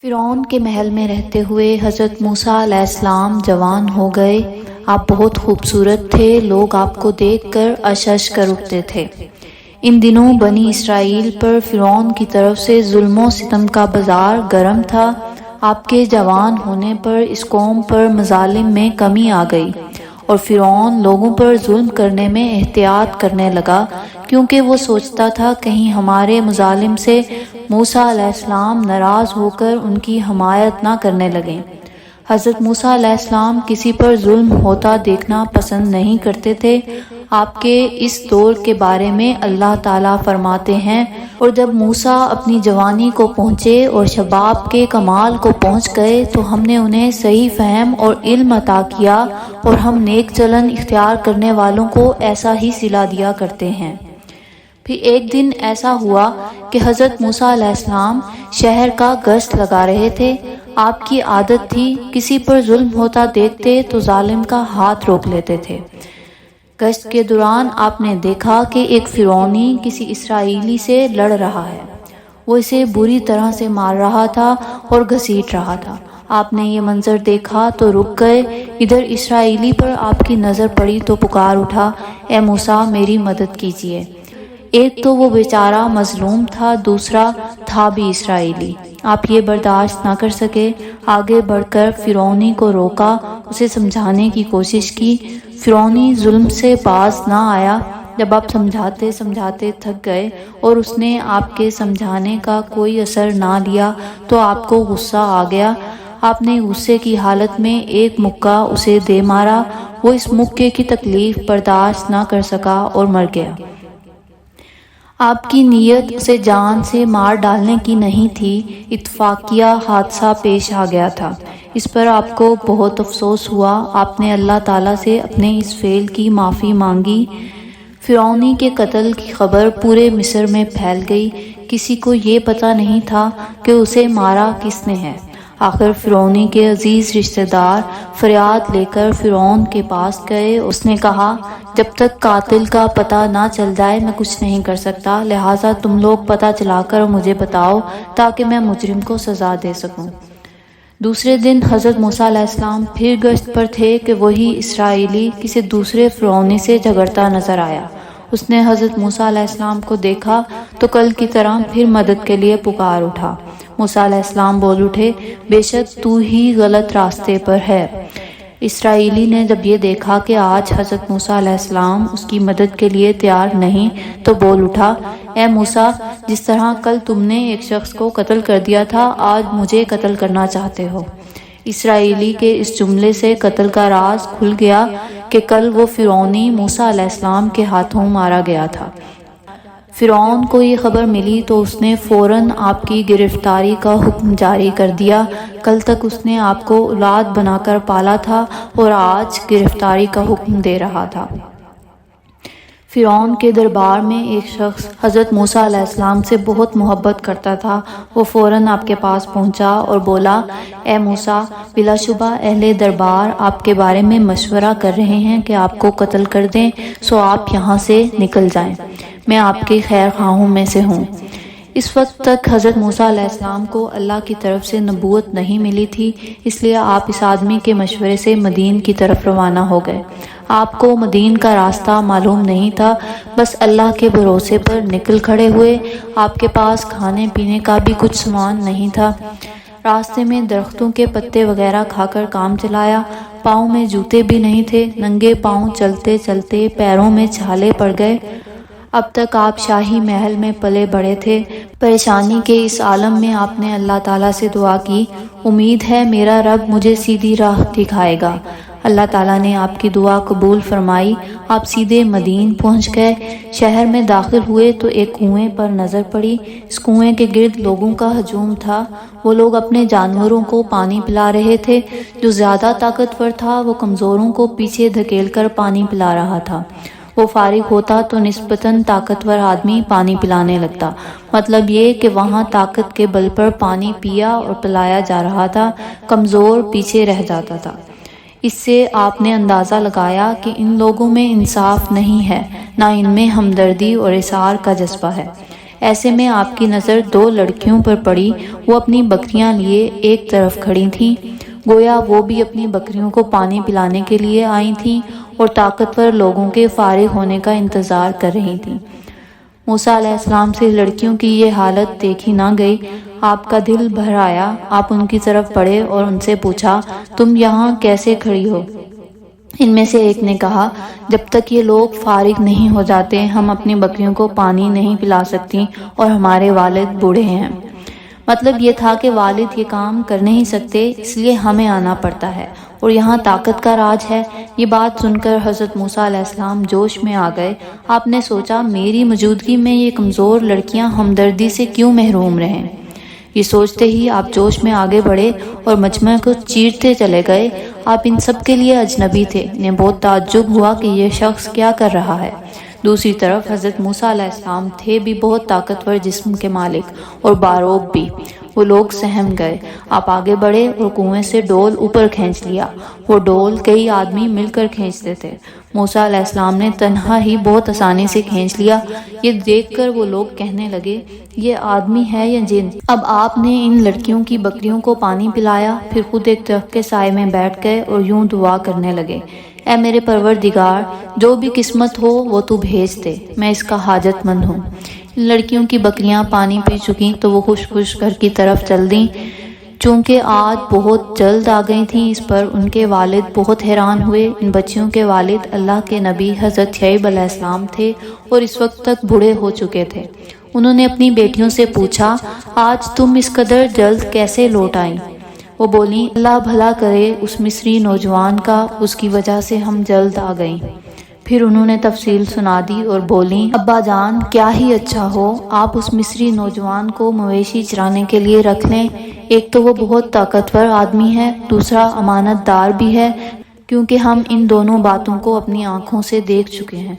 فرعون کے محل میں رہتے ہوئے حضرت موسیٰ علیہ السلام جوان ہو گئے۔ آپ بہت خوبصورت تھے، لوگ آپ کو دیکھ کر عش عش کر اٹھتے تھے۔ ان دنوں بنی اسرائیل پر فرعون کی طرف سے ظلم و ستم کا بازار گرم تھا۔ آپ کے جوان ہونے پر اس قوم پر مظالم میں کمی آ گئی اور فرعون لوگوں پر ظلم کرنے میں احتیاط کرنے لگا، کیونکہ وہ سوچتا تھا کہیں ہمارے مظالم سے موسیٰ علیہ السلام ناراض ہو کر ان کی حمایت نہ کرنے لگیں۔ حضرت موسیٰ علیہ السلام کسی پر ظلم ہوتا دیکھنا پسند نہیں کرتے تھے۔ آپ کے اس دور کے بارے میں اللہ تعالیٰ فرماتے ہیں، اور جب موسیٰ اپنی جوانی کو پہنچے اور شباب کے کمال کو پہنچ گئے تو ہم نے انہیں صحیح فہم اور علم عطا کیا، اور ہم نیک چلن اختیار کرنے والوں کو ایسا ہی صلہ دیا کرتے ہیں۔ پھر ایک دن ایسا ہوا کہ حضرت موسیٰ علیہ السلام شہر کا گشت لگا رہے تھے۔ آپ کی عادت تھی کسی پر ظلم ہوتا دیکھتے تو ظالم کا ہاتھ روک لیتے تھے۔ گشت کے دوران آپ نے دیکھا کہ ایک فرعونی کسی اسرائیلی سے لڑ رہا ہے۔ وہ اسے بری طرح سے مار رہا تھا اور گھسیٹ رہا تھا۔ آپ نے یہ منظر دیکھا تو رک گئے۔ ادھر اسرائیلی پر آپ کی نظر پڑی تو پکار اٹھا، اے موسیٰ میری مدد کیجیے۔ ایک تو وہ بیچارہ مظلوم تھا، دوسرا تھا بھی اسرائیلی۔ آپ یہ برداشت نہ کر سکے، آگے بڑھ کر فرعونی کو روکا، اسے سمجھانے کی کوشش کی۔ فرعونی ظلم سے باز نہ آیا۔ جب آپ سمجھاتے سمجھاتے تھک گئے اور اس نے آپ کے سمجھانے کا کوئی اثر نہ لیا تو آپ کو غصہ آ گیا۔ آپ نے غصے کی حالت میں ایک مکہ اسے دے مارا۔ وہ اس مکے کی تکلیف برداشت نہ کر سکا اور مر گیا۔ آپ کی نیت اسے جان سے مار ڈالنے کی نہیں تھی، اتفاقیہ حادثہ پیش آ گیا تھا۔ اس پر آپ کو بہت افسوس ہوا۔ آپ نے اللہ تعالیٰ سے اپنے اس فعل کی معافی مانگی۔ فرعونی کے قتل کی خبر پورے مصر میں پھیل گئی۔ کسی کو یہ پتہ نہیں تھا کہ اسے مارا کس نے ہے۔ آخر فرعونی کے عزیز رشتہ دار فریاد لے کر فرعون کے پاس گئے۔ اس نے کہا، جب تک قاتل کا پتہ نہ چل جائے میں کچھ نہیں کر سکتا، لہٰذا تم لوگ پتہ چلا کر مجھے بتاؤ تاکہ میں مجرم کو سزا دے سکوں۔ دوسرے دن حضرت موسیٰ علیہ السلام پھر گشت پر تھے کہ وہی اسرائیلی کسی دوسرے فرعونی سے جھگڑتا نظر آیا۔ اس نے حضرت موسیٰ علیہ السلام کو دیکھا تو کل کی طرح پھر مدد کے لیے پکار اٹھا۔ موسیٰ علیہ السلام بول اٹھے، بے شک تو ہی غلط راستے پر ہے۔ اسرائیلی نے جب یہ دیکھا کہ آج حضرت موسیٰ علیہ السلام اس کی مدد کے لیے تیار نہیں تو بول اٹھا، اے موسیٰ، جس طرح کل تم نے ایک شخص کو قتل کر دیا تھا، آج مجھے قتل کرنا چاہتے ہو۔ اسرائیلی کے اس جملے سے قتل کا راز کھل گیا کہ کل وہ فرعونی موسیٰ علیہ السلام کے ہاتھوں مارا گیا تھا۔ فرعون کو یہ خبر ملی تو اس نے فوراً آپ کی گرفتاری کا حکم جاری کر دیا۔ کل تک اس نے آپ کو اولاد بنا کر پالا تھا اور آج گرفتاری کا حکم دے رہا تھا۔ فرعون کے دربار میں ایک شخص حضرت موسیٰ علیہ السلام سے بہت محبت کرتا تھا۔ وہ فوراً آپ کے پاس پہنچا اور بولا، اے موسیٰ، بلا شبہ اہل دربار آپ کے بارے میں مشورہ کر رہے ہیں کہ آپ کو قتل کر دیں، سو آپ یہاں سے نکل جائیں، میں آپ کے خیر خواہوں میں سے ہوں۔ اس وقت تک حضرت موسیٰ علیہ السلام کو اللہ کی طرف سے نبوت نہیں ملی تھی، اس لیے آپ اس آدمی کے مشورے سے مدین کی طرف روانہ ہو گئے۔ آپ کو مدین کا راستہ معلوم نہیں تھا، بس اللہ کے بھروسے پر نکل کھڑے ہوئے۔ آپ کے پاس کھانے پینے کا بھی کچھ سامان نہیں تھا۔ راستے میں درختوں کے پتے وغیرہ کھا کر کام چلایا۔ پاؤں میں جوتے بھی نہیں تھے، ننگے پاؤں چلتے چلتے پیروں میں چھالے پڑ گئے۔ اب تک آپ شاہی محل میں پلے بڑھے تھے۔ پریشانی کے اس عالم میں آپ نے اللہ تعالیٰ سے دعا کی، امید ہے میرا رب مجھے سیدھی راہ دکھائے گا۔ اللہ تعالیٰ نے آپ کی دعا قبول فرمائی۔ آپ سیدھے مدین پہنچ گئے۔ شہر میں داخل ہوئے تو ایک کنویں پر نظر پڑی۔ اس کنویں کے گرد لوگوں کا ہجوم تھا۔ وہ لوگ اپنے جانوروں کو پانی پلا رہے تھے۔ جو زیادہ طاقتور تھا وہ کمزوروں کو پیچھے دھکیل کر پانی پلا رہا تھا۔ وہ فارغ ہوتا تو نسبتاً طاقتور آدمی پانی پلانے لگتا، مطلب یہ کہ وہاں طاقت کے بل پر پانی پیا اور پلایا جا رہا تھا، کمزور پیچھے رہ جاتا تھا۔ اس سے آپ نے اندازہ لگایا کہ ان لوگوں میں انصاف نہیں ہے، نہ ان میں ہمدردی اور اثار کا جذبہ ہے۔ ایسے میں آپ کی نظر 2 لڑکیوں پر پڑی۔ وہ اپنی بکریاں لیے ایک طرف کھڑی تھیں، گویا وہ بھی اپنی بکریوں کو پانی پلانے کے لیے آئی تھیں اور طاقتور لوگوں کے فارغ ہونے کا انتظار کر رہی تھیں۔ موسیٰ علیہ السلام سے لڑکیوں کی یہ حالت دیکھی نہ گئی۔ آپ کا دل بھر آیا۔ آپ ان کی طرف بڑھے اور ان سے پوچھا، تم یہاں کیسے کھڑی ہو؟ ان میں سے ایک نے کہا، جب تک یہ لوگ فارغ نہیں ہو جاتے ہم اپنی بکریوں کو پانی نہیں پلا سکتی اور ہمارے والد بوڑھے ہیں۔ مطلب یہ تھا کہ والد یہ کام کر نہیں سکتے، اس لیے ہمیں آنا پڑتا ہے اور یہاں طاقت کا راج ہے۔ یہ بات سن کر حضرت موسیٰ علیہ السلام جوش میں آ گئے۔ آپ نے سوچا، میری موجودگی میں یہ کمزور لڑکیاں ہمدردی سے کیوں محروم رہیں؟ یہ سوچتے ہی آپ جوش میں آگے بڑھے اور مجمع کو چیرتے چلے گئے۔ آپ ان سب کے لیے اجنبی تھے۔ انہیں بہت تعجب ہوا کہ یہ شخص کیا کر رہا ہے۔ دوسری طرف حضرت موسیٰ علیہ السلام تھے بھی بہت طاقتور جسم کے مالک اور باروب بھی۔ وہ لوگ سہم گئے۔ آپ آگے بڑھے اور کنویں سے ڈول اوپر کھینچ لیا۔ وہ ڈول کئی آدمی مل کر کھینچتے تھے۔ موسیٰ علیہ السلام نے تنہا ہی بہت آسانی سے کھینچ لیا۔ یہ دیکھ کر وہ لوگ کہنے لگے، یہ آدمی ہے یا جن؟ اب آپ نے ان لڑکیوں کی بکریوں کو پانی پلایا، پھر خود ایک درخت کے سائے میں بیٹھ گئے اور یوں دعا کرنے لگے، اے میرے پروردگار، جو بھی قسمت ہو وہ تو بھیج دے، میں اس کا حاجت مند ہوں۔ لڑکیوں کی بکریاں پانی پی چکیں تو وہ خوش خوش گھر کی طرف چل دیں۔ چونکہ آج بہت جلد آ گئی تھیں، اس پر ان کے والد بہت حیران ہوئے۔ ان بچیوں کے والد اللہ کے نبی حضرت شعیب علیہ السلام تھے اور اس وقت تک بوڑھے ہو چکے تھے۔ انہوں نے اپنی بیٹیوں سے پوچھا، آج تم اس قدر جلد کیسے لوٹ آئیں؟ وہ بولیں، اللہ بھلا کرے اس مصری نوجوان کا، اس کی وجہ سے ہم جلد آ گئیں۔ پھر انہوں نے تفصیل سنا دی اور بولیں، ابا جان، کیا ہی اچھا ہو آپ اس مصری نوجوان کو مویشی چرانے کے لیے رکھ لیں۔ ایک تو وہ بہت طاقتور آدمی ہے، دوسرا امانت دار بھی ہے، کیونکہ ہم ان دونوں باتوں کو اپنی آنکھوں سے دیکھ چکے ہیں۔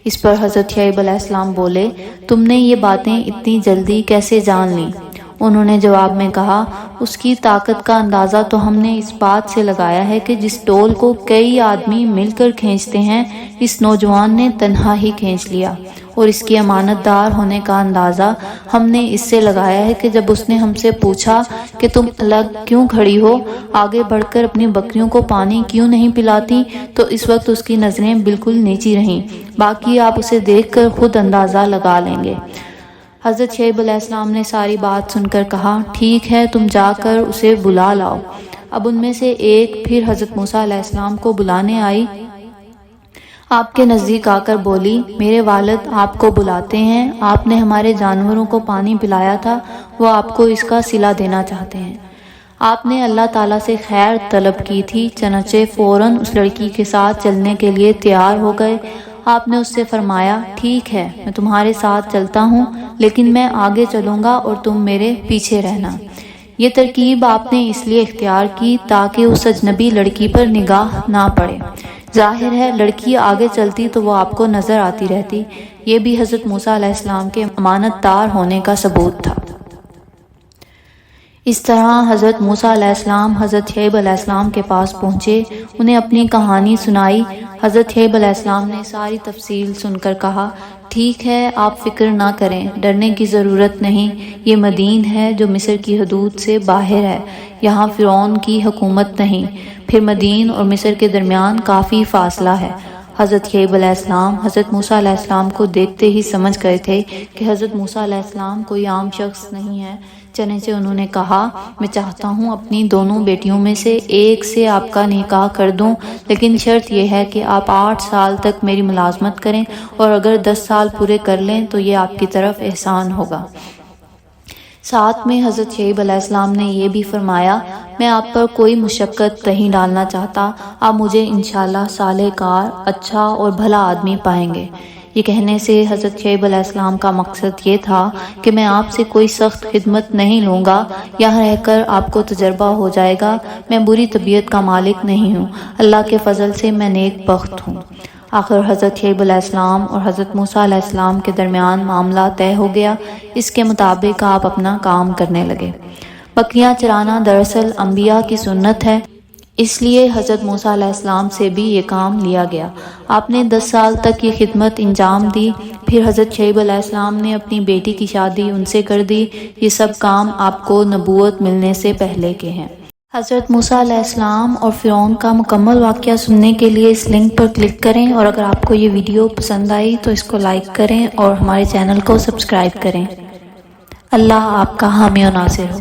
اس پر حضرت شعیب علیہ السلام بولے، تم نے یہ باتیں اتنی جلدی کیسے جان لیں؟ انہوں نے جواب میں کہا، اس کی طاقت کا اندازہ تو ہم نے اس بات سے لگایا ہے کہ جس ڈول کو کئی آدمی مل کر کھینچتے ہیں، اس نوجوان نے تنہا ہی کھینچ لیا، اور اس کی امانت دار ہونے کا اندازہ ہم نے اس سے لگایا ہے کہ جب اس نے ہم سے پوچھا کہ تم الگ کیوں کھڑی ہو، آگے بڑھ کر اپنی بکریوں کو پانی کیوں نہیں پلاتی، تو اس وقت اس کی نظریں بالکل نیچی رہیں۔ باقی آپ اسے دیکھ کر خود اندازہ لگا لیں گے۔ حضرت شعیب علیہ السلام نے ساری بات سن کر کہا، ٹھیک ہے، تم جا کر اسے بلا لاؤ۔ اب ان میں سے ایک پھر حضرت موسیٰ علیہ السلام کو بلانے آئی۔ آپ کے نزدیک آ کر بولی، میرے والد آپ کو بلاتے ہیں، آپ نے ہمارے جانوروں کو پانی پلایا تھا، وہ آپ کو اس کا صلہ دینا چاہتے ہیں۔ آپ نے اللہ تعالیٰ سے خیر طلب کی تھی، چنانچہ فوراً اس لڑکی کے ساتھ چلنے کے لیے تیار ہو گئے۔ آپ نے اس سے فرمایا، ٹھیک ہے، میں تمہارے ساتھ چلتا ہوں، لیکن میں آگے چلوں گا اور تم میرے پیچھے رہنا۔ یہ ترکیب آپ نے اس لیے اختیار کی تاکہ اس اجنبی لڑکی پر نگاہ نہ پڑے۔ ظاہر ہے لڑکی آگے چلتی تو وہ آپ کو نظر آتی رہتی۔ یہ بھی حضرت موسیٰ علیہ السلام کے امانت دار ہونے کا ثبوت تھا۔ اس طرح حضرت موسیٰ علیہ السلام حضرت شعیب علیہ السلام کے پاس پہنچے، انہیں اپنی کہانی سنائی۔ حضرت شعیب علیہ السلام نے ساری تفصیل سن کر کہا، ٹھیک ہے، آپ فکر نہ کریں، ڈرنے کی ضرورت نہیں۔ یہ مدین ہے جو مصر کی حدود سے باہر ہے، یہاں فرعون کی حکومت نہیں۔ پھر مدین اور مصر کے درمیان کافی فاصلہ ہے۔ حضرت شعیب علیہ السلام حضرت موسیٰ علیہ السلام کو دیکھتے ہی سمجھ گئے تھے کہ حضرت موسیٰ علیہ السلام کوئی عام شخص نہیں ہے، چنانچہ انہوں نے کہا، میں چاہتا ہوں اپنی دونوں بیٹیوں میں سے ایک سے آپ کا نکاح کر دوں، لیکن شرط یہ ہے کہ آپ 8 سال تک میری ملازمت کریں، اور اگر 10 سال پورے کر لیں تو یہ آپ کی طرف احسان ہوگا۔ ساتھ میں حضرت شعیب علیہ السلام نے یہ بھی فرمایا، میں آپ پر کوئی مشقت نہیں ڈالنا چاہتا، آپ مجھے انشاءاللہ صالح کار، اچھا اور بھلا آدمی پائیں گے۔ یہ کہنے سے حضرت شعیب علیہ السلام کا مقصد یہ تھا کہ میں آپ سے کوئی سخت خدمت نہیں لوں گا، یہاں رہ کر آپ کو تجربہ ہو جائے گا، میں بری طبیعت کا مالک نہیں ہوں، اللہ کے فضل سے میں نیک بخت ہوں۔ آخر حضرت شعیب علیہ السلام اور حضرت موسیٰ علیہ السلام کے درمیان معاملہ طے ہو گیا۔ اس کے مطابق آپ اپنا کام کرنے لگے۔ بکریاں چرانا دراصل انبیاء کی سنت ہے۔ اس لیے حضرت موسیٰ علیہ السلام سے بھی یہ کام لیا گیا۔ آپ نے 10 سال تک یہ خدمت انجام دی، پھر حضرت شعیب علیہ السلام نے اپنی بیٹی کی شادی ان سے کر دی۔ یہ سب کام آپ کو نبوت ملنے سے پہلے کے ہیں۔ حضرت موسیٰ علیہ السلام اور فرعون کا مکمل واقعہ سننے کے لیے اس لنک پر کلک کریں، اور اگر آپ کو یہ ویڈیو پسند آئی تو اس کو لائک کریں اور ہمارے چینل کو سبسکرائب کریں۔ اللہ آپ کا حامی و ناصر ہو۔